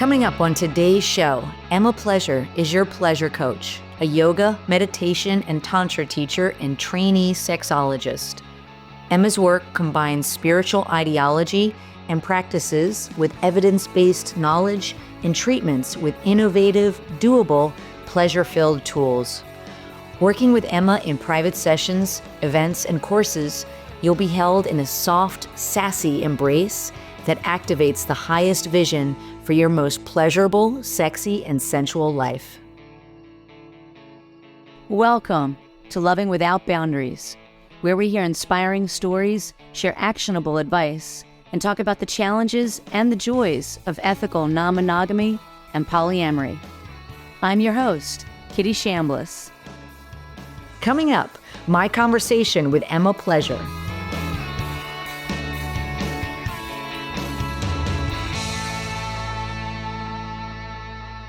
Coming up on today's show, Emma Pleasure is your pleasure coach, a yoga, meditation, and Tantra teacher and trainee sexologist. Emma's work combines spiritual ideology and practices with evidence-based knowledge and treatments with innovative, doable, pleasure-filled tools. Working with Emma in private sessions, events, and courses, you'll be held in a soft, sassy embrace that activates the highest vision for your most pleasurable, sexy, and sensual life. Welcome to Loving Without Boundaries, where we hear inspiring stories, share actionable advice, and talk about the challenges and the joys of ethical non-monogamy and polyamory. I'm your host, Kitty Shambliss. Coming up, my conversation with Emma Pleasure.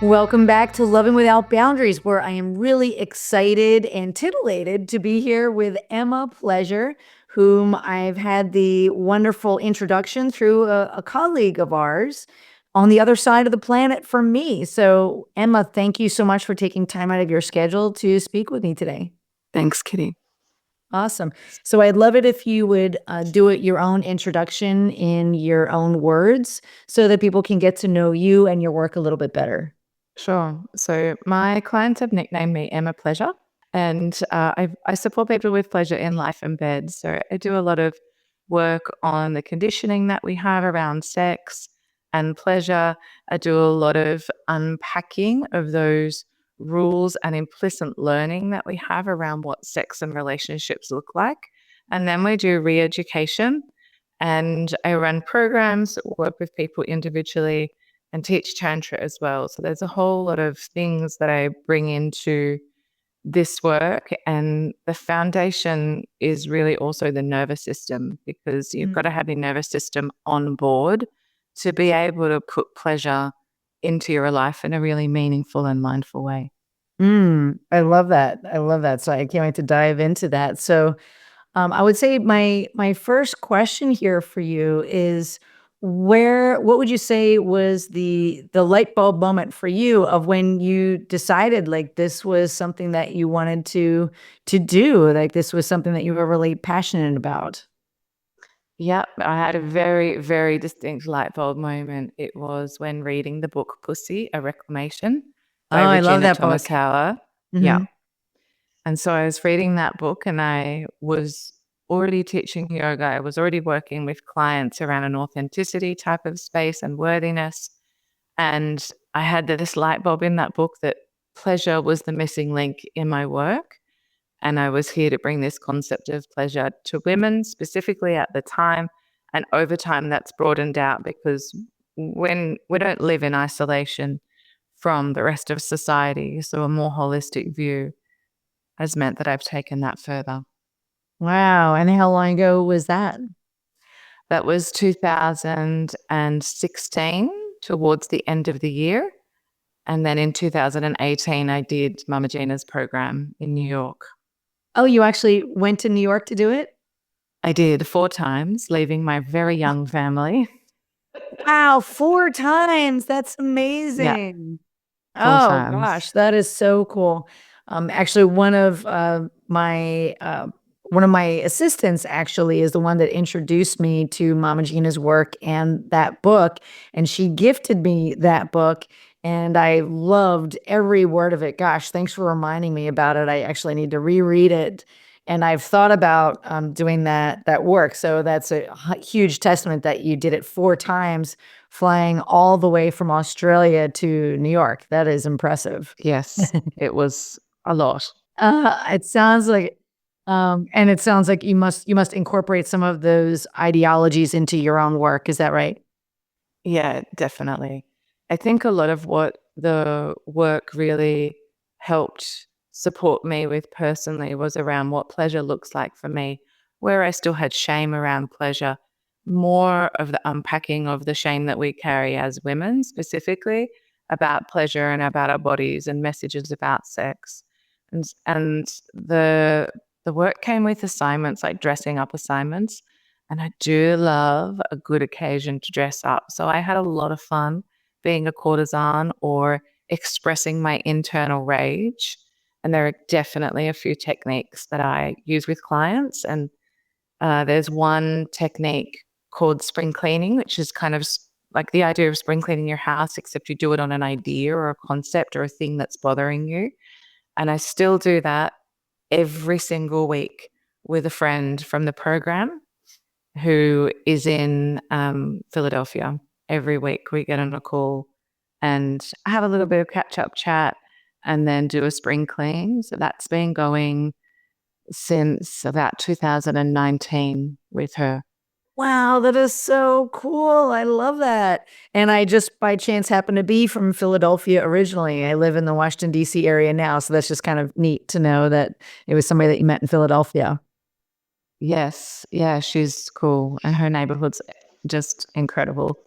Welcome back to Loving Without Boundaries, where I am really excited and titillated to be here with Emma Pleasure, whom I've had the wonderful introduction through a colleague of ours on the other side of the planet from me. So, Emma, thank you so much for taking time out of your schedule to speak with me today. Thanks, Kitty. Awesome. So I'd love it if you would do it your own introduction in your own words so that people can get to know you and your work a little bit better. Sure. So my clients have nicknamed me Emma Pleasure, and I support people with pleasure in life and bed. So I do a lot of work on the conditioning that we have around sex and pleasure. I do a lot of unpacking of those rules and implicit learning that we have around what sex and relationships look like. And then we do re-education, and I run programs, work with people individually, and teach Tantra as well. So there's a whole lot of things that I bring into this work. And the foundation is really also the nervous system, because you've got to have your nervous system on board to be able to put pleasure into your life in a really meaningful and mindful way. I love that. I love that. So I can't wait to dive into that. So I would say my first question here for you is what would you say was the light bulb moment for you of when you decided like this was something that you wanted to do, like this was something that you were really passionate about? Yep, I had a very, very distinct light bulb moment. It was when reading the book Pussy, A Reclamation Oh, by I love Regina that book. Thomas Howard. Yeah. Mhm. And so I was reading that book, and I was already teaching yoga. I was already working with clients around an authenticity type of space and worthiness. And I had this light bulb in that book that pleasure was the missing link in my work. And I was here to bring this concept of pleasure to women specifically at the time. And over time, that's broadened out, because when we don't live in isolation from the rest of society, so a more holistic view has meant that I've taken that further. Wow. And how long ago was that? That was 2016, towards the end of the year. And then in 2018, I did Mama Gina's program in New York. Oh, you actually went to New York to do it? I did 4 times, leaving my very young family. Wow, 4 times. That's Yeah, amazing. 4 Oh times. gosh, that is so cool. Actually, one of my assistants actually is the one that introduced me to Mama Gina's work and that book, and she gifted me that book, and I loved every word of it. Gosh, thanks for reminding me about it. I actually need to reread it, and I've thought about doing that work. So that's a huge testament that you did it 4 times, flying all the way from Australia to New York. That is impressive. Yes, it was a lot. It sounds like, and it sounds like you must incorporate some of those ideologies into your own work. Is that right? Yeah, definitely. I think a lot of what the work really helped support me with personally was around what pleasure looks like for me, where I still had shame around pleasure, more of the unpacking of the shame that we carry as women, specifically about pleasure and about our bodies and messages about sex. And the work came with assignments, like dressing up assignments. And I do love a good occasion to dress up. So I had a lot of fun being a courtesan or expressing my internal rage. And there are definitely a few techniques that I use with clients. And there's one technique called spring cleaning, which is kind of like the idea of spring cleaning your house, except you do it on an idea or a concept or a thing that's bothering you. And I still do that every single week with a friend from the program who is in Philadelphia. Every week we get on a call and have a little bit of catch up chat and then do a spring clean. So that's been going since about 2019 with her. Wow, that is so cool. I love that. And I just by chance happen to be from Philadelphia originally. I live in the Washington, D.C. area now. So that's just kind of neat to know that it was somebody that you met in Philadelphia. Yes. Yeah, she's cool. And her neighborhood's just incredible.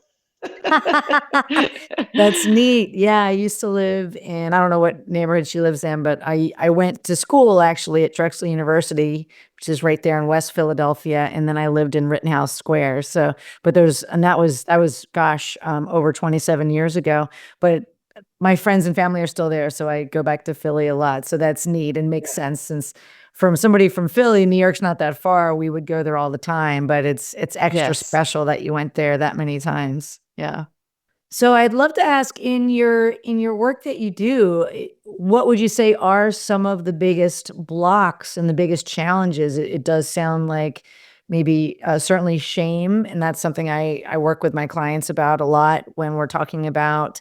That's neat. Yeah, I used to live in, I don't know what neighborhood she lives in, but I went to school actually at Drexel University, which is right there in West Philadelphia, and then I lived in Rittenhouse Square. So, but and that was gosh, over 27 years ago. But my friends and family are still there, so I go back to Philly a lot. So that's neat and makes sense since from somebody from Philly, New York's not that far. We would go there all the time, but it's extra Yes. special that you went there that many times. Yeah. So I'd love to ask in your work that you do, what would you say are some of the biggest blocks and the biggest challenges? It does sound like maybe certainly shame, and that's something I work with my clients about a lot when we're talking about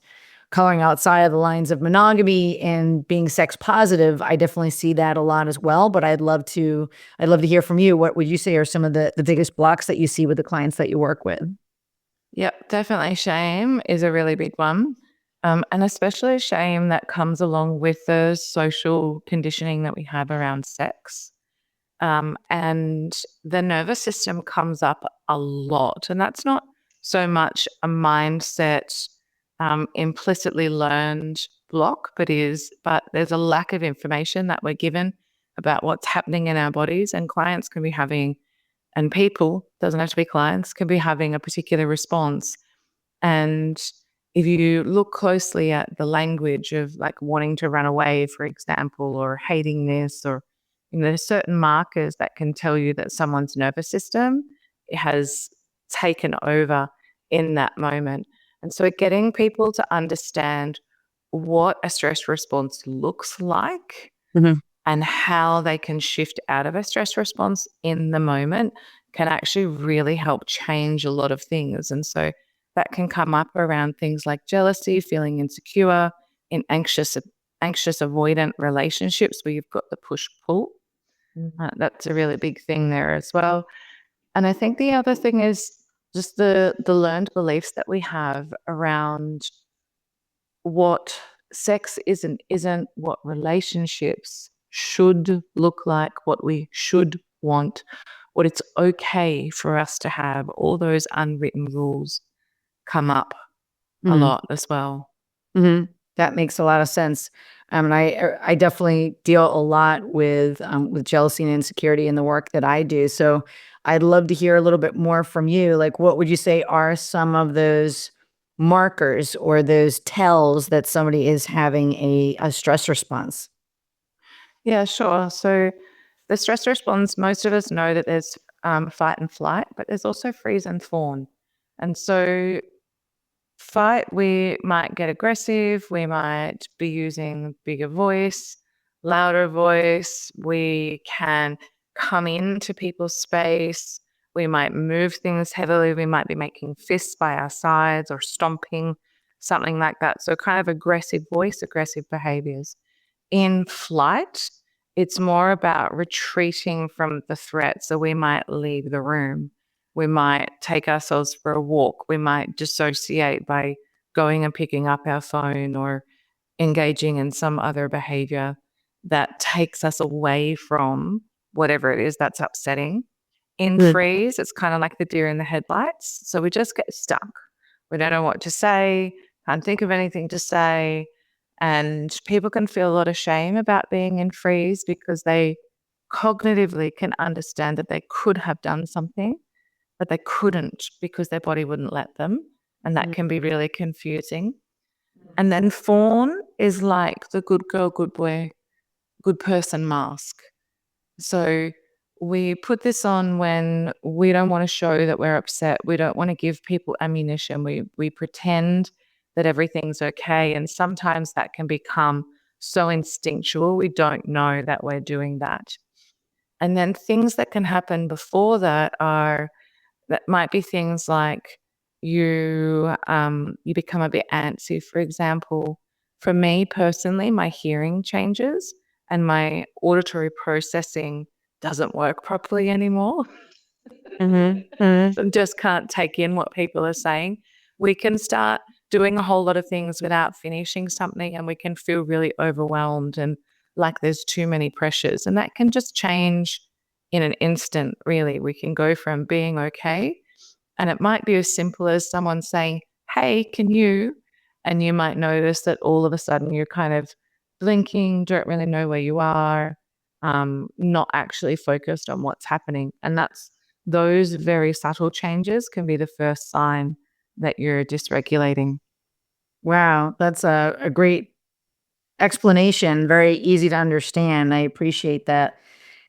coloring outside of the lines of monogamy and being sex positive. I definitely see that a lot as well. But I'd love to hear from you. What would you say are some of the biggest blocks that you see with the clients that you work with? Yep, definitely shame is a really big one. And especially shame that comes along with the social conditioning that we have around sex. And the nervous system comes up a lot. And that's not so much a mindset implicitly learned block, but there's a lack of information that we're given about what's happening in our bodies. And clients can be having, and people, doesn't have to be clients, can be having a particular response. And if you look closely at the language of like wanting to run away, for example, or hating this, or there's certain markers that can tell you that someone's nervous system has taken over in that moment. And so getting people to understand what a stress response looks like and how they can shift out of a stress response in the moment can actually really help change a lot of things. And so that can come up around things like jealousy, feeling insecure, in anxious avoidant relationships where you've got the push-pull. That's a really big thing there as well. And I think the other thing is just the learned beliefs that we have around what sex isn't what relationships should look like, what we should want, what it's okay for us to have. All those unwritten rules come up a lot as well. That makes a lot of sense. And I definitely deal a lot with jealousy and insecurity in the work that I do. So I'd love to hear a little bit more from you. Like, what would you say are some of those markers or those tells that somebody is having a stress response? Yeah, sure. So the stress response, most of us know that there's fight and flight, but there's also freeze and fawn. And so fight, we might get aggressive, we might be using bigger voice, louder voice, we can come into people's space, we might move things heavily, we might be making fists by our sides or stomping, something like that. So kind of aggressive voice, aggressive behaviors. In flight, it's more about retreating from the threat. So we might leave the room. We might take ourselves for a walk. We might dissociate by going and picking up our phone or engaging in some other behavior that takes us away from whatever it is that's upsetting. In freeze, it's kind of like the deer in the headlights. So we just get stuck. We don't know what to say, can't think of anything to say. And people can feel a lot of shame about being in freeze because they cognitively can understand that they could have done something, but they couldn't because their body wouldn't let them. And that can be really confusing. And then fawn is like the good girl, good boy, good person mask. So we put this on when we don't want to show that we're upset. We don't want to give people ammunition. We pretend that everything's okay. And sometimes that can become so instinctual, we don't know that we're doing that. And then things that can happen before that might be things like you become a bit antsy. For example, for me personally, my hearing changes and my auditory processing doesn't work properly anymore. And just can't take in what people are saying. We can start doing a whole lot of things without finishing something, and we can feel really overwhelmed and like there's too many pressures. And that can just change in an instant, really. We can go from being okay, and it might be as simple as someone saying, "Hey, can you?" And you might notice that all of a sudden you're kind of blinking, don't really know where you are, not actually focused on what's happening. And those very subtle changes can be the first sign that you're dysregulating. Wow, that's a great explanation, very easy to understand. I appreciate that.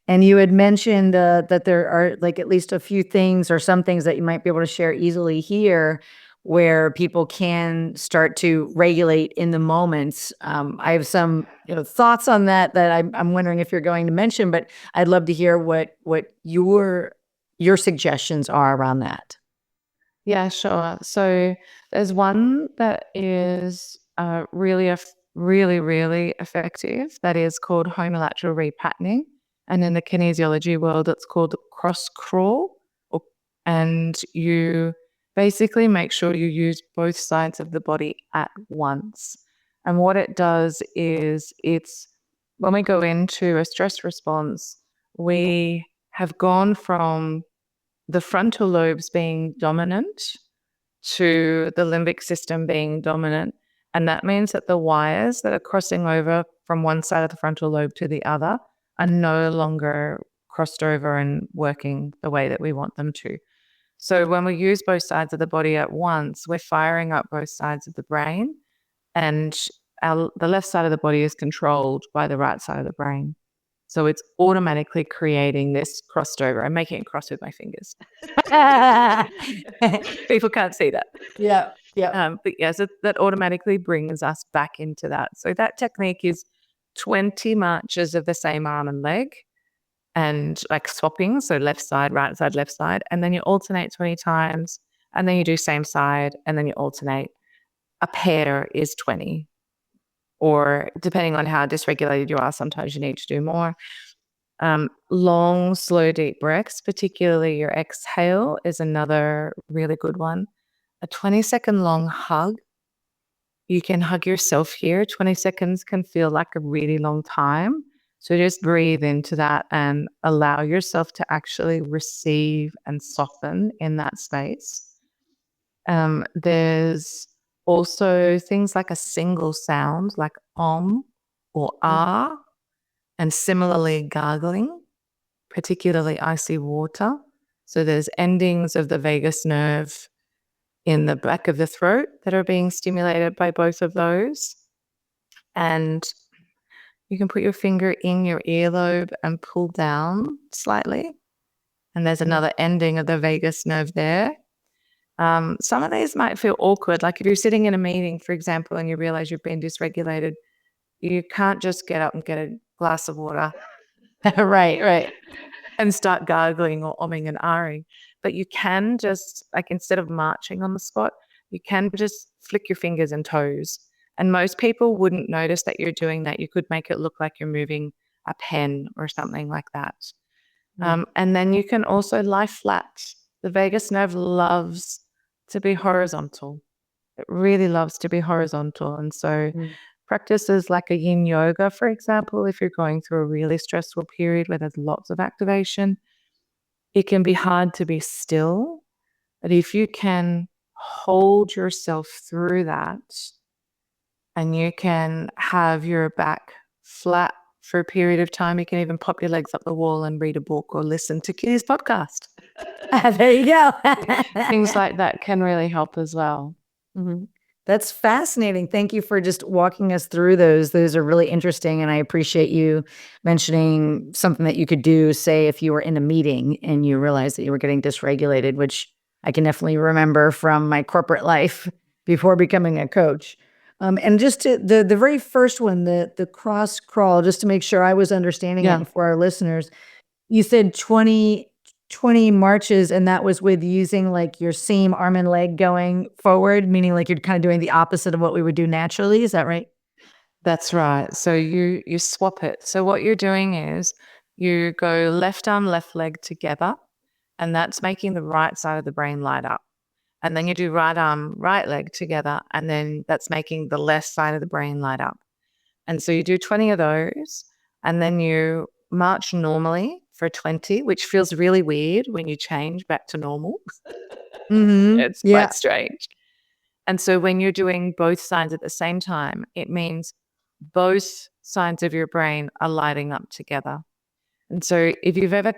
And you had mentioned that there are like at least a few things or some things that you might be able to share easily here where people can start to regulate in the moments. I have some thoughts on that I'm wondering if you're going to mention, but I'd love to hear what your suggestions are around that. Yeah, sure. So there's one that is really, really effective that is called homolateral repatterning. And in the kinesiology world, it's called cross crawl. And you basically make sure you use both sides of the body at once. And what it does is when we go into a stress response, we have gone from the frontal lobes being dominant to the limbic system being dominant. And that means that the wires that are crossing over from one side of the frontal lobe to the other are no longer crossed over and working the way that we want them to. So when we use both sides of the body at once, we're firing up both sides of the brain, and the left side of the body is controlled by the right side of the brain. So it's automatically creating this crossed over. I'm making it cross with my fingers. People can't see that. Yeah, yeah. But yeah, so that automatically brings us back into that. So that technique is 20 marches of the same arm and leg and like swapping. So left side, right side, left side. And then you alternate 20 times. And then you do same side and then you alternate. A pair is 20. Or depending on how dysregulated you are, sometimes you need to do more. Long, slow, deep breaths, particularly your exhale, is another really good one. A 20-second long hug. You can hug yourself here. 20 seconds can feel like a really long time. So just breathe into that and allow yourself to actually receive and soften in that space. There's also things like a single sound like or ah, and similarly gargling, particularly icy water. So there's endings of the vagus nerve in the back of the throat that are being stimulated by both of those. And you can put your finger in your earlobe and pull down slightly. And there's another ending of the vagus nerve there. Some of these might feel awkward. Like if you're sitting in a meeting, for example, and you realize you've been dysregulated, you can't just get up and get a glass of water. Right. And start gargling or umming and ahhing. But you can just, like instead of marching on the spot, you can just flick your fingers and toes. And most people wouldn't notice that you're doing that. You could make it look like you're moving a pen or something like that. And then you can also lie flat. The vagus nerve loves to be horizontal. It really loves to be horizontal. And so practices like a yin yoga, for example, if you're going through a really stressful period where there's lots of activation, it can be hard to be still. But if you can hold yourself through that and you can have your back flat for a period of time, you can even pop your legs up the wall and read a book or listen to Kitty's podcast. There you go. Things like that can really help as well. Mm-hmm. That's fascinating. Thank you for just walking us through those. Those are really interesting. And I appreciate you mentioning something that you could do, say, if you were in a meeting and you realized that you were getting dysregulated, which I can definitely remember from my corporate life before becoming a coach. And just to the very first one, the cross crawl, just to make sure I was understanding Yeah. it for our listeners, you said 20 marches, and that was with using like your same arm and leg going forward, meaning like you're kind of doing the opposite of what we would do naturally. Is that right? That's right. So you swap it. So what you're doing is you go left arm, left leg together, and that's making the right side of the brain light up. And then you do right arm, right leg together, and then that's making the left side of the brain light up. And so you do 20 of those, and then you march normally for 20, which feels really weird when you change back to normal. It's Yeah. quite strange. And so when you're doing both sides at the same time, it means both sides of your brain are lighting up together. And so if you've ever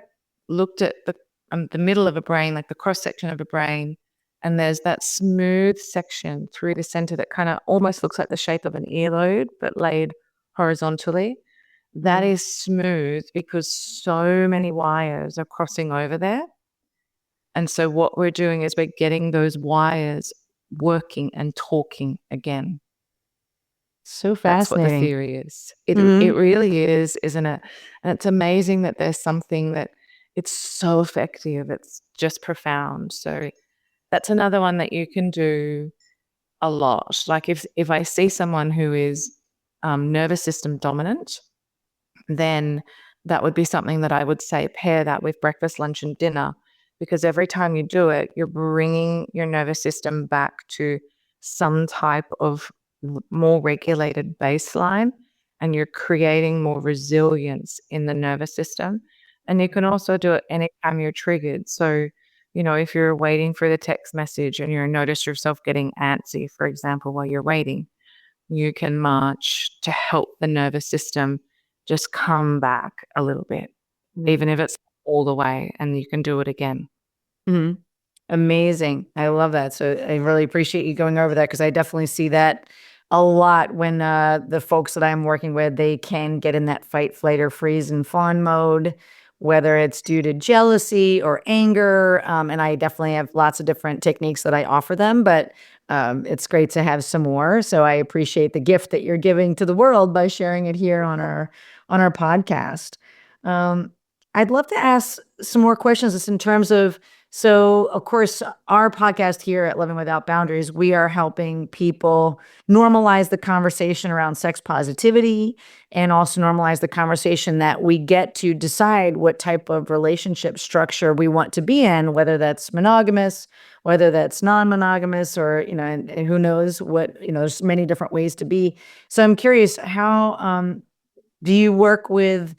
looked at the middle of a brain, like the cross section of a brain, and there's that smooth section through the center that kind of almost looks like the shape of an earlobe, but laid horizontally, that is smooth because so many wires are crossing over there. And so what we're doing is we're getting those wires working and talking again. So That's what the fascinating. theory is. It really is, isn't it? And it's amazing that there's something that it's so effective. It's just profound. So that's another one that you can do a lot. Like if I see someone who is nervous system dominant, then that would be something that I would say pair that with breakfast, lunch, and dinner, because every time you do it, you're bringing your nervous system back to some type of more regulated baseline, and you're creating more resilience in the nervous system. And you can also do it anytime you're triggered. So, if you're waiting for the text message and you notice yourself getting antsy, for example, while you're waiting, you can march to help the nervous system just come back a little bit, even if it's all the way, and you can do it again. Amazing. I love that. So I really appreciate you going over that, because I definitely see that a lot when the folks that I'm working with, they can get in that fight, flight, or freeze and fawn mode, whether it's due to jealousy or anger. And I definitely have lots of different techniques that I offer them, but it's great to have some more. So I appreciate the gift that you're giving to the world by sharing it here on our podcast. I'd love to ask some more questions just in terms of, so of course, our podcast here at Living Without Boundaries, we are helping people normalize the conversation around sex positivity, and also normalize the conversation that we get to decide what type of relationship structure we want to be in, whether that's monogamous, whether that's non-monogamous, or, and who knows what, there's many different ways to be. So I'm curious, how do you work with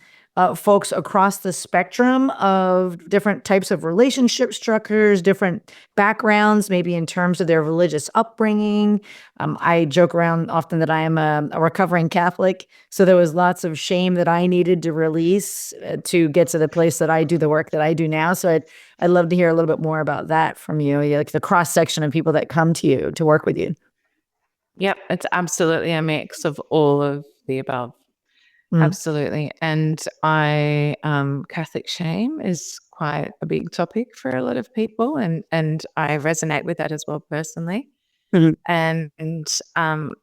folks across the spectrum of different types of relationship structures, different backgrounds, maybe in terms of their religious upbringing? I joke around often that I am a recovering Catholic, so there was lots of shame that I needed to release to get to the place that I do the work that I do now. So I'd love to hear a little bit more about that from you, like the cross section of people that come to you to work with you. Yep, it's absolutely a mix of all of the above. Absolutely. And Catholic shame is quite a big topic for a lot of people, and I resonate with that as well personally. And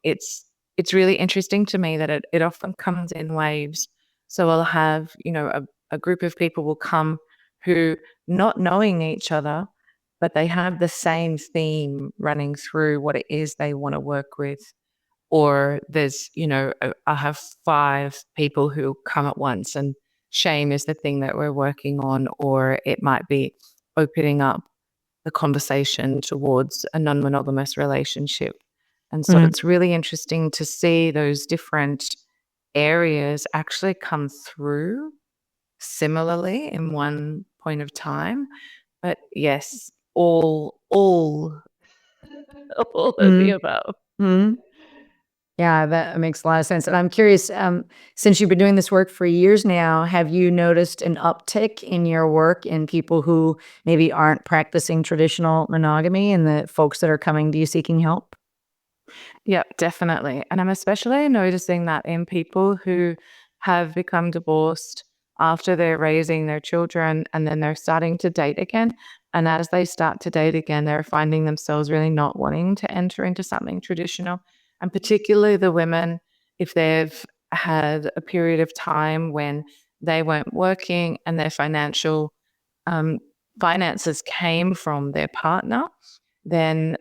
it's really interesting to me that it often comes in waves. So I'll have, a group of people will come who, not knowing each other, but they have the same theme running through what it is they want to work with. Or there's, I have 5 people who come at once, and shame is the thing that we're working on, or it might be opening up the conversation towards a non-monogamous relationship. And so it's really interesting to see those different areas actually come through similarly in one point of time. But yes, all of the above. Yeah, that makes a lot of sense. And I'm curious, since you've been doing this work for years now, have you noticed an uptick in your work in people who maybe aren't practicing traditional monogamy, and the folks that are coming to you seeking help? Yeah, definitely. And I'm especially noticing that in people who have become divorced after they're raising their children and then they're starting to date again. And as they start to date again, they're finding themselves really not wanting to enter into something traditional. And particularly the women, if they've had a period of time when they weren't working and their um, finances came from their partner, then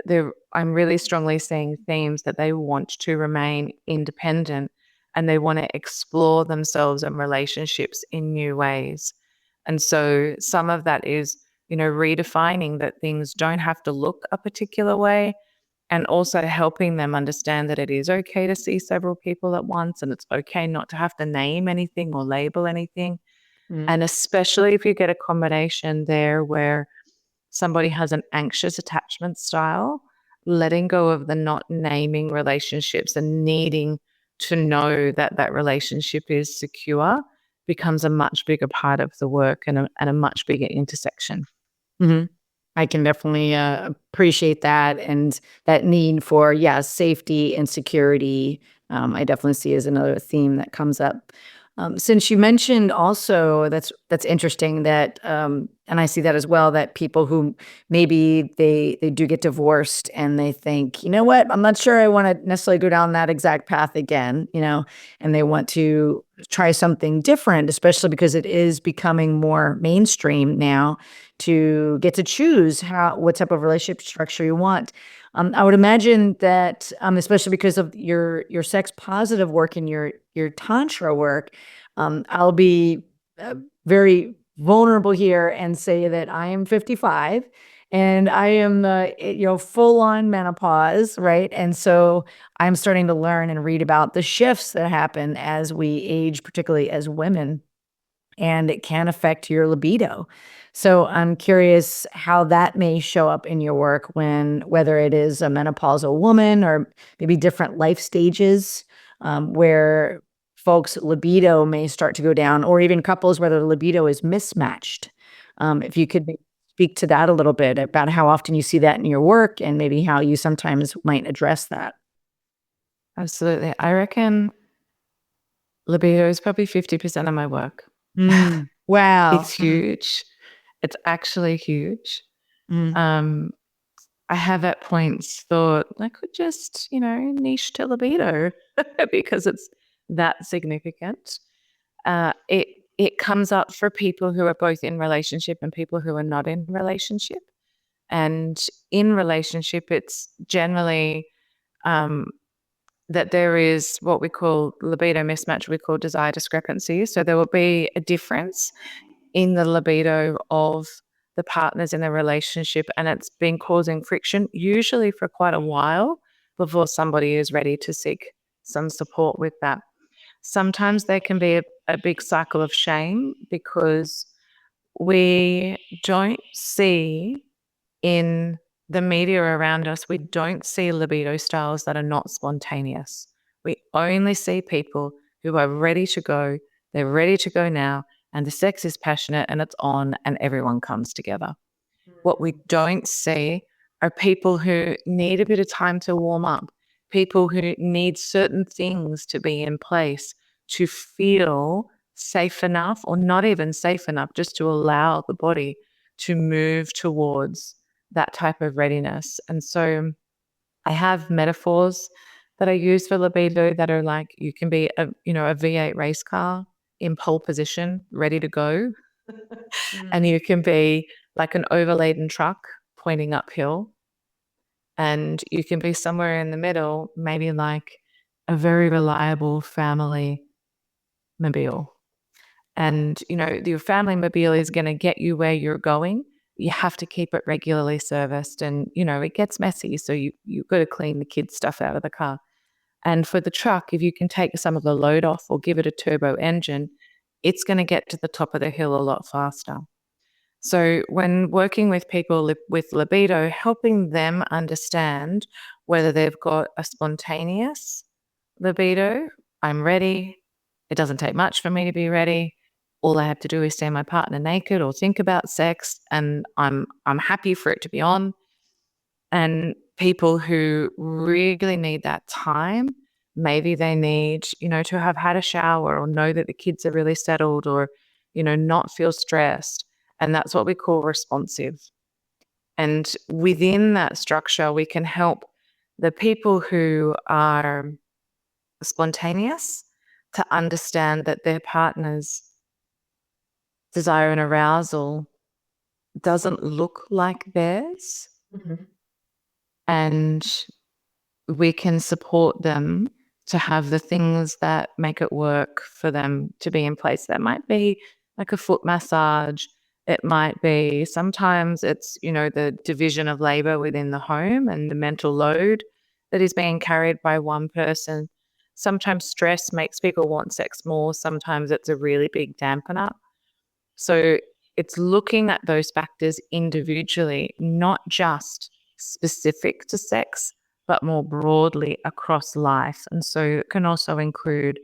I'm really strongly seeing themes that they want to remain independent and they want to explore themselves and relationships in new ways. And so some of that is, redefining that things don't have to look a particular way, and also helping them understand that it is okay to see several people at once and it's okay not to have to name anything or label anything. Mm. And especially if you get a combination there where somebody has an anxious attachment style, letting go of the not naming relationships and needing to know that that relationship is secure becomes a much bigger part of the work and a much bigger intersection. Mhm. I can definitely appreciate that, and that need for, yeah, safety and security. I definitely see as another theme that comes up. Since you mentioned also, that's interesting that, and I see that as well, that people who maybe they do get divorced and they think, you know what, I'm not sure I want to necessarily go down that exact path again, and they want to try something different, especially because it is becoming more mainstream now to get to choose what type of relationship structure you want. I would imagine that, especially because of your sex positive work and your tantra work, I'll be very vulnerable here and say that I am 55 and I am, full on menopause, right? And so I'm starting to learn and read about the shifts that happen as we age, particularly as women, and it can affect your libido. So I'm curious how that may show up in your work whether it is a menopausal woman or maybe different life stages, where folks' libido may start to go down, or even couples where the libido is mismatched. If you could speak to that a little bit about how often you see that in your work and maybe how you sometimes might address that. Absolutely. I reckon libido is probably 50% of my work. Wow. It's huge. It's actually huge. Mm. Um, I have at points thought I could just, niche to libido because it's that significant. It comes up for people who are both in relationship and people who are not in relationship. And in relationship, it's generally um, that there is what we call libido mismatch, we call desire discrepancy. So there will be a difference in the libido of the partners in the relationship, and it's been causing friction, usually for quite a while, before somebody is ready to seek some support with that. Sometimes there can be a big cycle of shame because we don't see in the media around us, we don't see libido styles that are not spontaneous. We only see people who are ready to go, they're ready to go now, and the sex is passionate and it's on and everyone comes together. What we don't see are people who need a bit of time to warm up, people who need certain things to be in place to feel safe enough, or not even safe enough, just to allow the body to move towards that type of readiness. And so I have metaphors that I use for libido that are like you can be a V8 race car in pole position, ready to go, and you can be like an overladen truck pointing uphill, and you can be somewhere in the middle, maybe like a very reliable family mobile. And, your family mobile is going to get you where you're going. You have to keep it regularly serviced and, it gets messy. So you've got to clean the kids' stuff out of the car. And for the truck, if you can take some of the load off or give it a turbo engine, it's going to get to the top of the hill a lot faster. So when working with people with libido, helping them understand whether they've got a spontaneous libido, I'm ready. It doesn't take much for me to be ready. All I have to do is see my partner naked or think about sex, and I'm happy for it to be on. And people who really need that time, maybe they need, to have had a shower or know that the kids are really settled or, not feel stressed. And that's what we call responsive. And within that structure, we can help the people who are spontaneous to understand that their partner's desire and arousal doesn't look like theirs. Mhm. And we can support them to have the things that make it work for them to be in place. That might be like a foot massage. It might be sometimes it's, the division of labor within the home and the mental load that is being carried by one person. Sometimes stress makes people want sex more. Sometimes it's a really big dampener. So it's looking at those factors individually, not just specific to sex, but more broadly across life. And so it can also include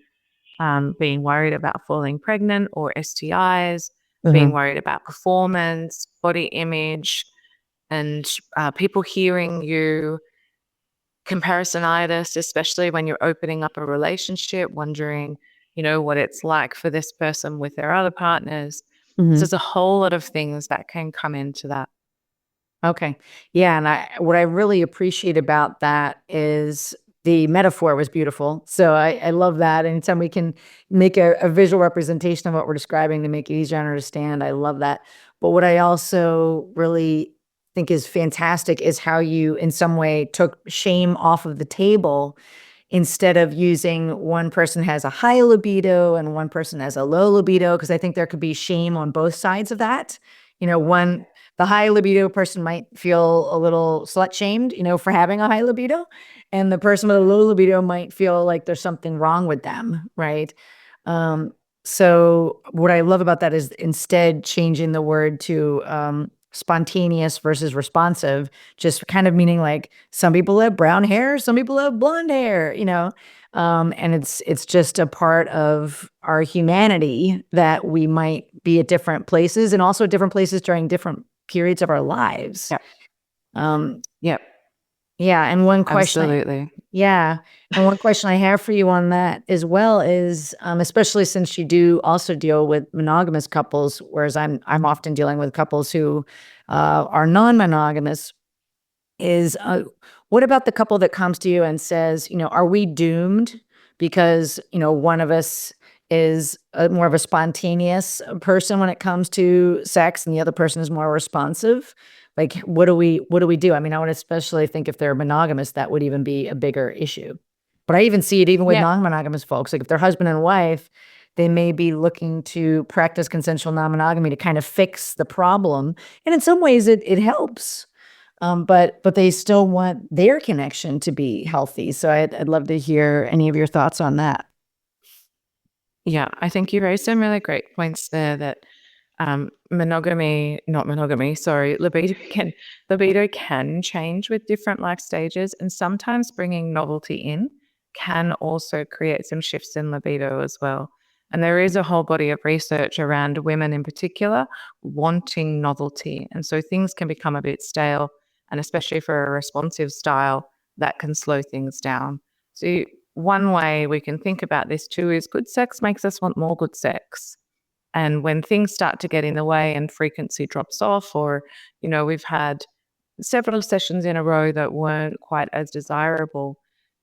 being worried about falling pregnant or STIs, being worried about performance, body image, and people hearing you, comparisonitis, especially when you're opening up a relationship, wondering, what it's like for this person with their other partners. So Mhm. there's a whole lot of things that can come into that. Okay. Yeah, and what I really appreciate about that is the metaphor was beautiful. So I love that. Anytime we can make a visual representation of what we're describing to make it easier to understand, I love that. But what I also really think is fantastic is how you, in some way, took shame off of the table instead of using one person has a high libido and one person has a low libido, because I think there could be shame on both sides of that. The high libido person might feel a little slut shamed, for having a high libido, and the person with a low libido might feel like there's something wrong with them, right? Um, so what I love about that is instead changing the word to spontaneous versus responsive, just kind of meaning like some people have brown hair, some people have blonde hair, and it's just a part of our humanity that we might be at different places and also different places during different periods of our lives. Yep. Um, Yep. yeah, and one question Absolutely. yeah. And one question I have for you on that as well is, especially since you do also deal with monogamous couples, whereas I'm often dealing with couples who are non-monogamous, is what about the couple that comes to you and says, are we doomed because, one of us is more of a spontaneous person when it comes to sex and the other person is more responsive? Like, what do we do? I mean, I would especially think if they're monogamous, that would even be a bigger issue. But I even see it even with Yep. non-monogamous folks. Like if they're husband and wife, they may be looking to practice consensual non-monogamy to kind of fix the problem. And in some ways it helps. But they still want their connection to be healthy. So I'd love to hear any of your thoughts on that. Yeah, I think you raised some really great points there that libido can change with different life stages, and sometimes bringing novelty in can also create some shifts in libido as well. And there is a whole body of research around women in particular wanting novelty. And so things can become a bit stale, and especially for a responsive style, that can slow things down. So one way we can think about this too is good sex makes us want more good sex. And when things start to get in the way and frequency drops off, or, we've had several sessions in a row that weren't quite as desirable,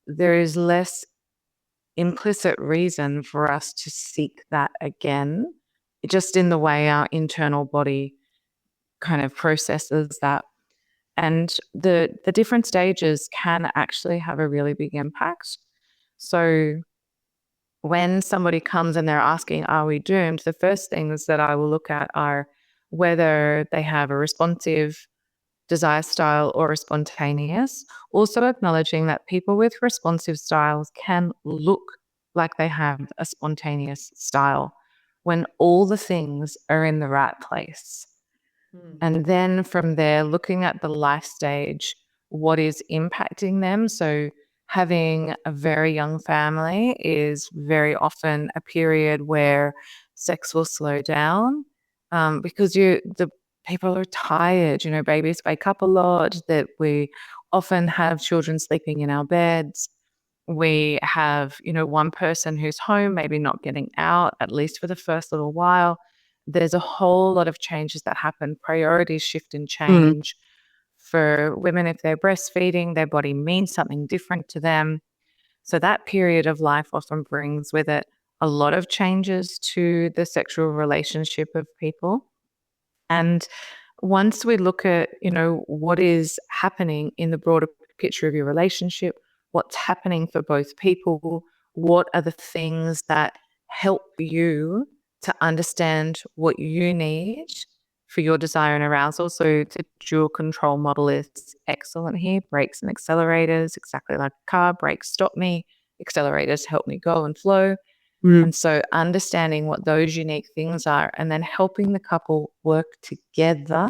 there is less implicit reason for us to seek that again, just in the way our internal body kind of processes that. And the different stages can actually have a really big impact. So when somebody comes and they're asking, are we doomed? The first things that I will look at are whether they have a responsive desire style or a spontaneous. Also acknowledging that people with responsive styles can look like they have a spontaneous style when all the things are in the right place. And then from there, looking at the life stage, what is impacting them. So having a very young family is very often a period where sex will slow down because the people are tired. Babies wake up a lot. That we often have children sleeping in our beds. We have, one person who's home, maybe not getting out, at least for the first little while. There's a whole lot of changes that happen. Priorities shift and change. For women, if they're breastfeeding, their body means something different to them. So that period of life often brings with it a lot of changes to the sexual relationship of people. And once we look at, what is happening in the broader picture of your relationship, what's happening for both people, what are the things that help you to understand what you need for your desire and arousal. So the dual control model is excellent here. Brakes and accelerators, exactly like a car. Brakes stop me, accelerators help me go and flow. And so understanding what those unique things are and then helping the couple work together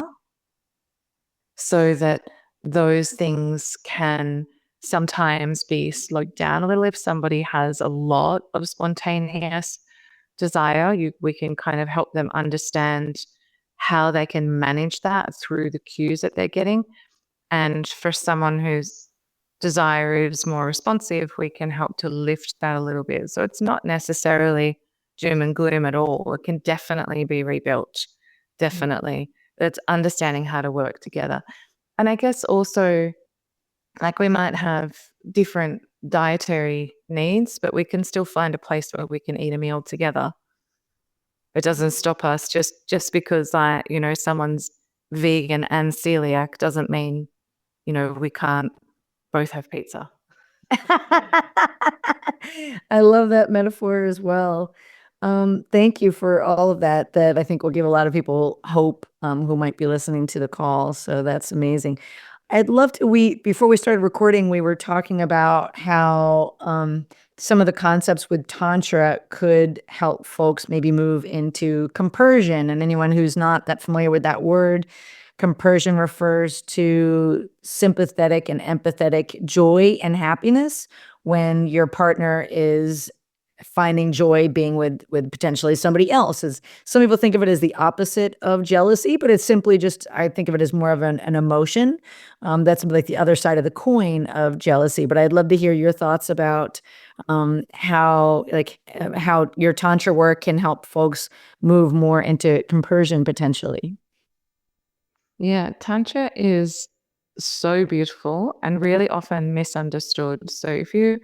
so that those things can sometimes be slowed down a little. If somebody has a lot of spontaneous desire, we can kind of help them understand how they can manage that through the cues that they're getting. And for someone whose desire is more responsive, we can help to lift that a little bit. So it's not necessarily doom and gloom at all. It can definitely be rebuilt. Definitely. It's understanding how to work together. And I guess also, like, we might have different dietary needs, but we can still find a place where we can eat a meal together. It doesn't stop us just because someone's vegan and celiac doesn't mean, we can't both have pizza. I love that metaphor as well. Thank you for all of that. That I think will give a lot of people hope who might be listening to the call. So that's amazing. I'd love to. Before we started recording, we were talking about how some of the concepts with Tantra could help folks maybe move into compersion. And anyone who's not that familiar with that word, compersion refers to sympathetic and empathetic joy and happiness when your partner is finding joy being with potentially somebody else. As some people think of it as the opposite of jealousy, but it's simply just, I think of it as more of an emotion. That's like the other side of the coin of jealousy. But I'd love to hear your thoughts about how your Tantra work can help folks move more into compersion potentially. Yeah, Tantra is so beautiful and really often misunderstood. So if you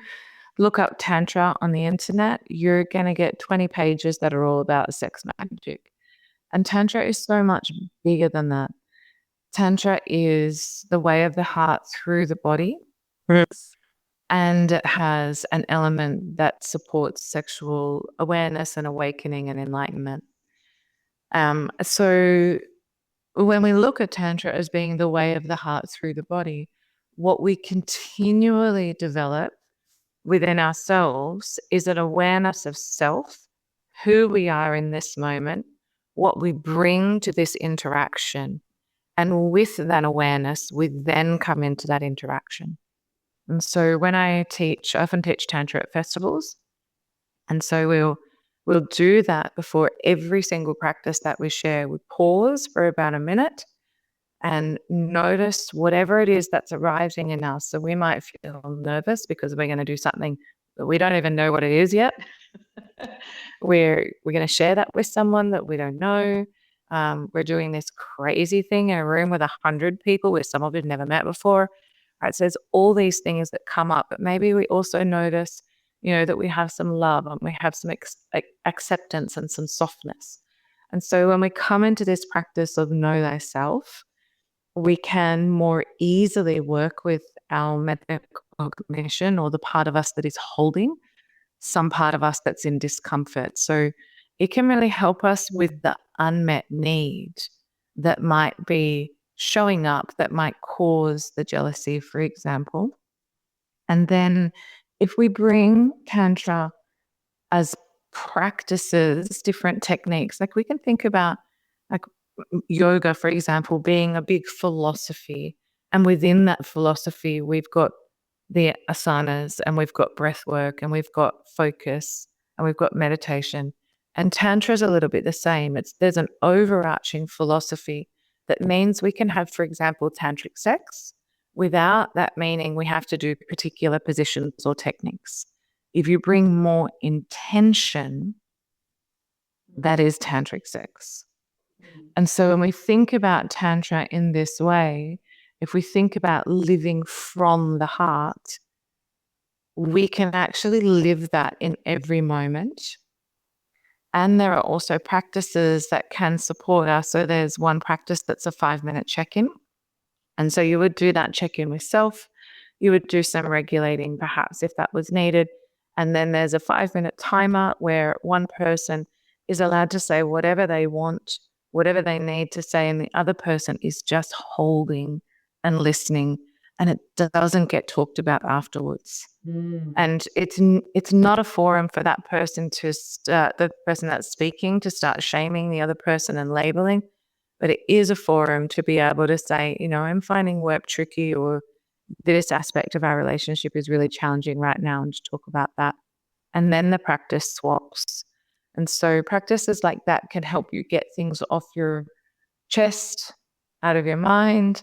look up Tantra on the internet, you're going to get 20 pages that are all about sex magic. And Tantra is so much bigger than that. Tantra is the way of the heart through the body. And it has an element that supports sexual awareness and awakening and enlightenment. So when we look at Tantra as being the way of the heart through the body, what we continually develop within ourselves is an awareness of self, who we are in this moment, what we bring to this interaction. And with that awareness, we then come into that interaction. And so when I often teach Tantra at festivals. And so we'll do that before every single practice that we share. We pause for about a minute and notice whatever it is that's arising in us. So we might feel nervous because we're going to do something that we don't even know what it is yet. We're going to share that with someone that we don't know. We're doing this crazy thing in a room with 100 people with some of you've never met before. Right? So there's all these things that come up, but maybe we also notice, that we have some love and we have some acceptance and some softness. And so when we come into this practice of know thyself, we can more easily work with our metacognition, or the part of us that is holding some part of us that's in discomfort. So it can really help us with the unmet need that might be showing up, that might cause the jealousy, for example. And then if we bring Tantra as practices, different techniques, like we can think about like yoga, for example, being a big philosophy. And within that philosophy, we've got the asanas and we've got breath work and we've got focus and we've got meditation. And Tantra is a little bit the same. There's an overarching philosophy that means we can have, for example, tantric sex without that meaning we have to do particular positions or techniques. If you bring more intention, that is tantric sex. And so when we think about Tantra in this way, if we think about living from the heart, we can actually live that in every moment. And there are also practices that can support us. So there's one practice that's a 5-minute check-in. And so you would do that check-in with self. You would do some regulating, perhaps, if that was needed. And then there's a 5-minute timer where one person is allowed to say whatever they want, whatever they need to say, and the other person is just holding and listening, and it doesn't get talked about afterwards. And it's not a forum for that person to start, the person that's speaking, to start shaming the other person and labeling, but it is a forum to be able to say, I'm finding work tricky, or this aspect of our relationship is really challenging right now, and to talk about that. And then the practice swaps. And so practices like that can help you get things off your chest, out of your mind,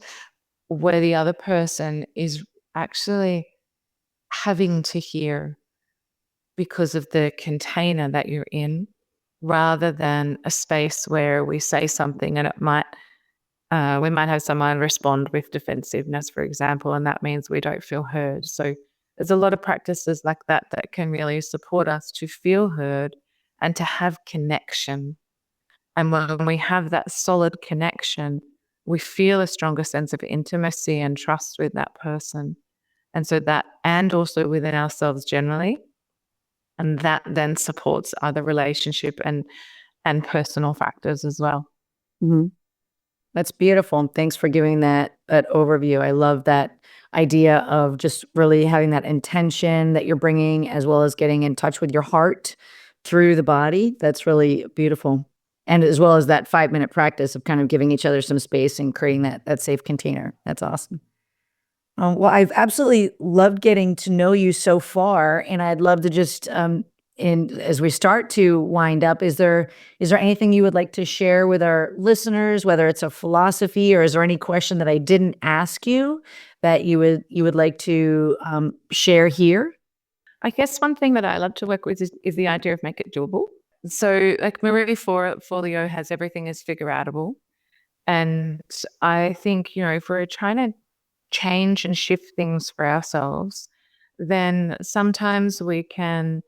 where the other person is actually having to hear because of the container that you're in, rather than a space where we say something and we might have someone respond with defensiveness, for example, and that means we don't feel heard. So there's a lot of practices like that that can really support us to feel heard and to have connection. And when we have that solid connection, we feel a stronger sense of intimacy and trust with that person. And so that, and also within ourselves generally, and that then supports other relationship and personal factors as well. Mm-hmm. That's beautiful. And thanks for giving that overview. I love that idea of just really having that intention that you're bringing, as well as getting in touch with your heart through the body. That's really beautiful. And as well as that 5-minute practice of kind of giving each other some space and creating that safe container. That's awesome. Well, I've absolutely loved getting to know you so far, and I'd love to just, as we start to wind up, is there anything you would like to share with our listeners, whether it's a philosophy, or is there any question that I didn't ask you that you would like to share here? I guess one thing that I love to work with is the idea of make it doable. So like Marie Forleo has everything is figure outable. And I think, if we're trying to change and shift things for ourselves, then sometimes we can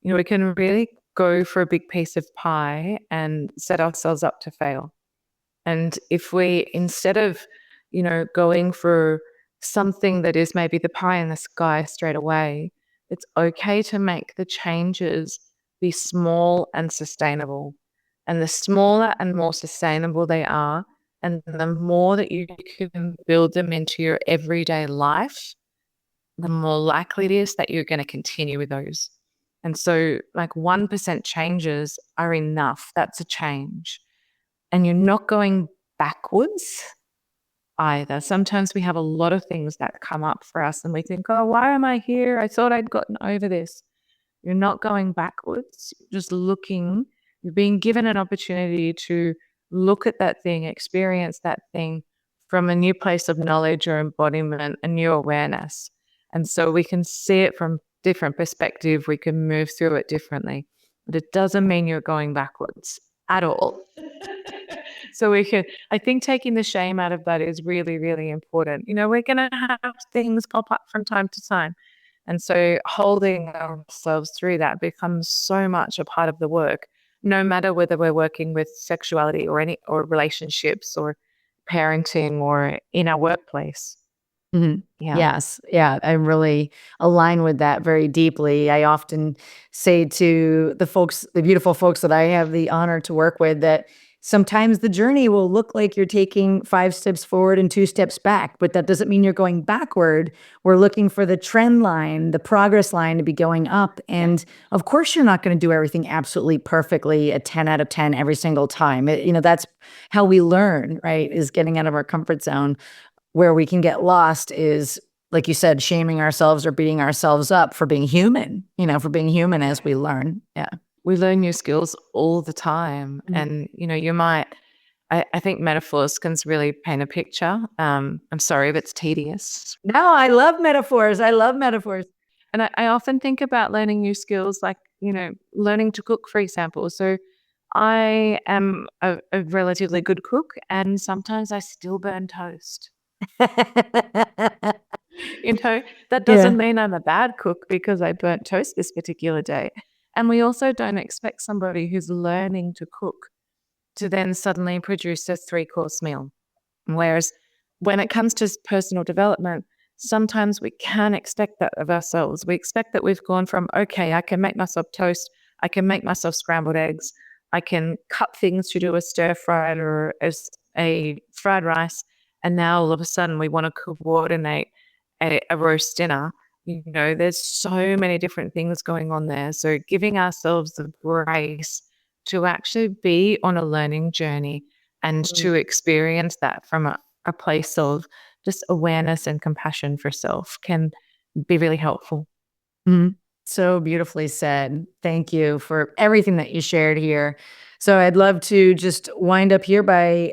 really go for a big piece of pie and set ourselves up to fail. And if we, instead of, going for something that is maybe the pie in the sky straight away, it's okay to make the changes be small and sustainable. And the smaller and more sustainable they are, and the more that you can build them into your everyday life, the more likely it is that you're going to continue with those. And so like 1% changes are enough. That's a change. And you're not going backwards either. Sometimes we have a lot of things that come up for us and we think, oh, why am I here? I thought I'd gotten over this. You're not going backwards, just looking. You're being given an opportunity to look at that thing, experience that thing from a new place of knowledge or embodiment, a new awareness. And so we can see it from different perspective. We can move through it differently. But it doesn't mean you're going backwards at all. So I think taking the shame out of that is really, really important. We're going to have things pop up from time to time. And so holding ourselves through that becomes so much a part of the work, no matter whether we're working with sexuality or relationships or parenting or in our workplace. Mm-hmm. Yeah. Yes. Yeah. I really align with that very deeply. I often say to the beautiful folks that I have the honor to work with, that sometimes the journey will look like you're taking 5 steps forward and 2 steps back, but that doesn't mean you're going backward. We're looking for the trend line, the progress line to be going up. And of course, you're not going to do everything absolutely perfectly at 10 out of 10 every single time. That's how we learn, right? Is getting out of our comfort zone. Where we can get lost is, like you said, shaming ourselves or beating ourselves up for being human, as we learn. Yeah. We learn new skills all the time. And, you might I think metaphors can really paint a picture. I'm sorry if it's tedious. No, I love metaphors. I love metaphors. And I often think about learning new skills, like, learning to cook, for example. So I am a relatively good cook, and sometimes I still burn toast. That doesn't mean I'm a bad cook because I burnt toast this particular day. And we also don't expect somebody who's learning to cook to then suddenly produce a 3-course meal. Whereas when it comes to personal development, sometimes we can expect that of ourselves. We expect that we've gone from, okay, I can make myself toast, I can make myself scrambled eggs, I can cut things to do a stir fried or a fried rice, and now all of a sudden we want to coordinate a roast dinner. There's so many different things going on there. So giving ourselves the grace to actually be on a learning journey and to experience that from a place of just awareness and compassion for self can be really helpful. So beautifully said. Thank you for everything that you shared here. So I'd love to just wind up here by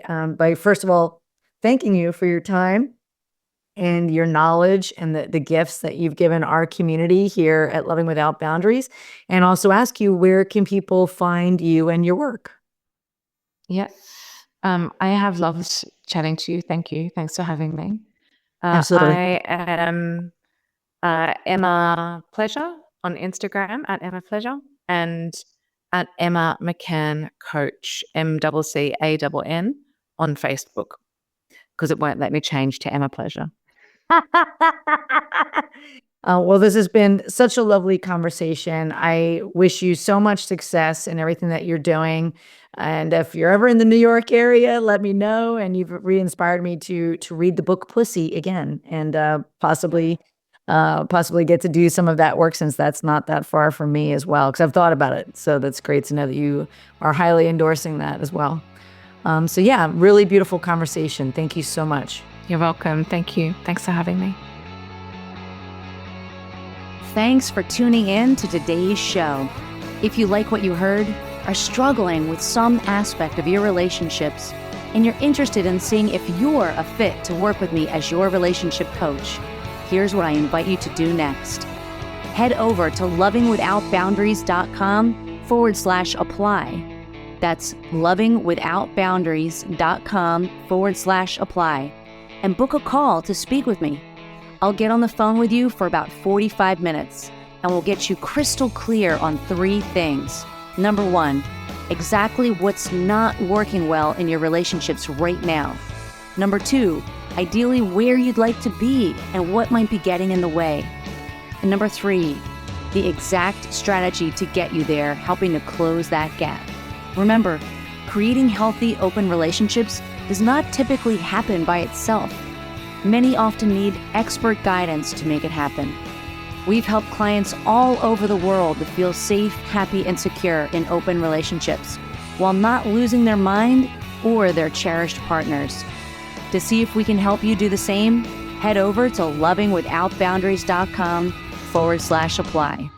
first of all, thanking you for your time and your knowledge and the gifts that you've given our community here at Loving Without Boundaries, and also ask you, where can people find you and your work? Yeah. I have loved chatting to you. Thank you. Thanks for having me. Absolutely. I am Emma Pleasure on Instagram at Emma Pleasure, and at Emma McCann Coach, MCCANN, on Facebook, because it won't let me change to Emma Pleasure. Well, this has been such a lovely conversation. I wish you so much success in everything that you're doing. And if you're ever in the New York area, let me know. And you've re-inspired me to read the book Pussy again, and possibly get to do some of that work, since that's not that far from me as well, because I've thought about it. So that's great to know that you are highly endorsing that as well. So yeah, really beautiful conversation. Thank you so much. You're welcome. Thank you. Thanks for having me. Thanks for tuning in to today's show. If you like what you heard, are struggling with some aspect of your relationships, and you're interested in seeing if you're a fit to work with me as your relationship coach, here's what I invite you to do next. Head over to lovingwithoutboundaries.com/apply. That's lovingwithoutboundaries.com/apply, and book a call to speak with me. I'll get on the phone with you for about 45 minutes, and we'll get you crystal clear on 3 things. Number 1, exactly what's not working well in your relationships right now. Number 2, ideally where you'd like to be and what might be getting in the way. And number 3, the exact strategy to get you there, helping to close that gap. Remember, creating healthy, open relationships does not typically happen by itself. Many often need expert guidance to make it happen. We've helped clients all over the world to feel safe, happy, and secure in open relationships, while not losing their mind or their cherished partners. To see if we can help you do the same, head over to lovingwithoutboundaries.com/apply.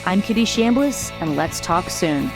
I'm Kitty Chambliss, and let's talk soon.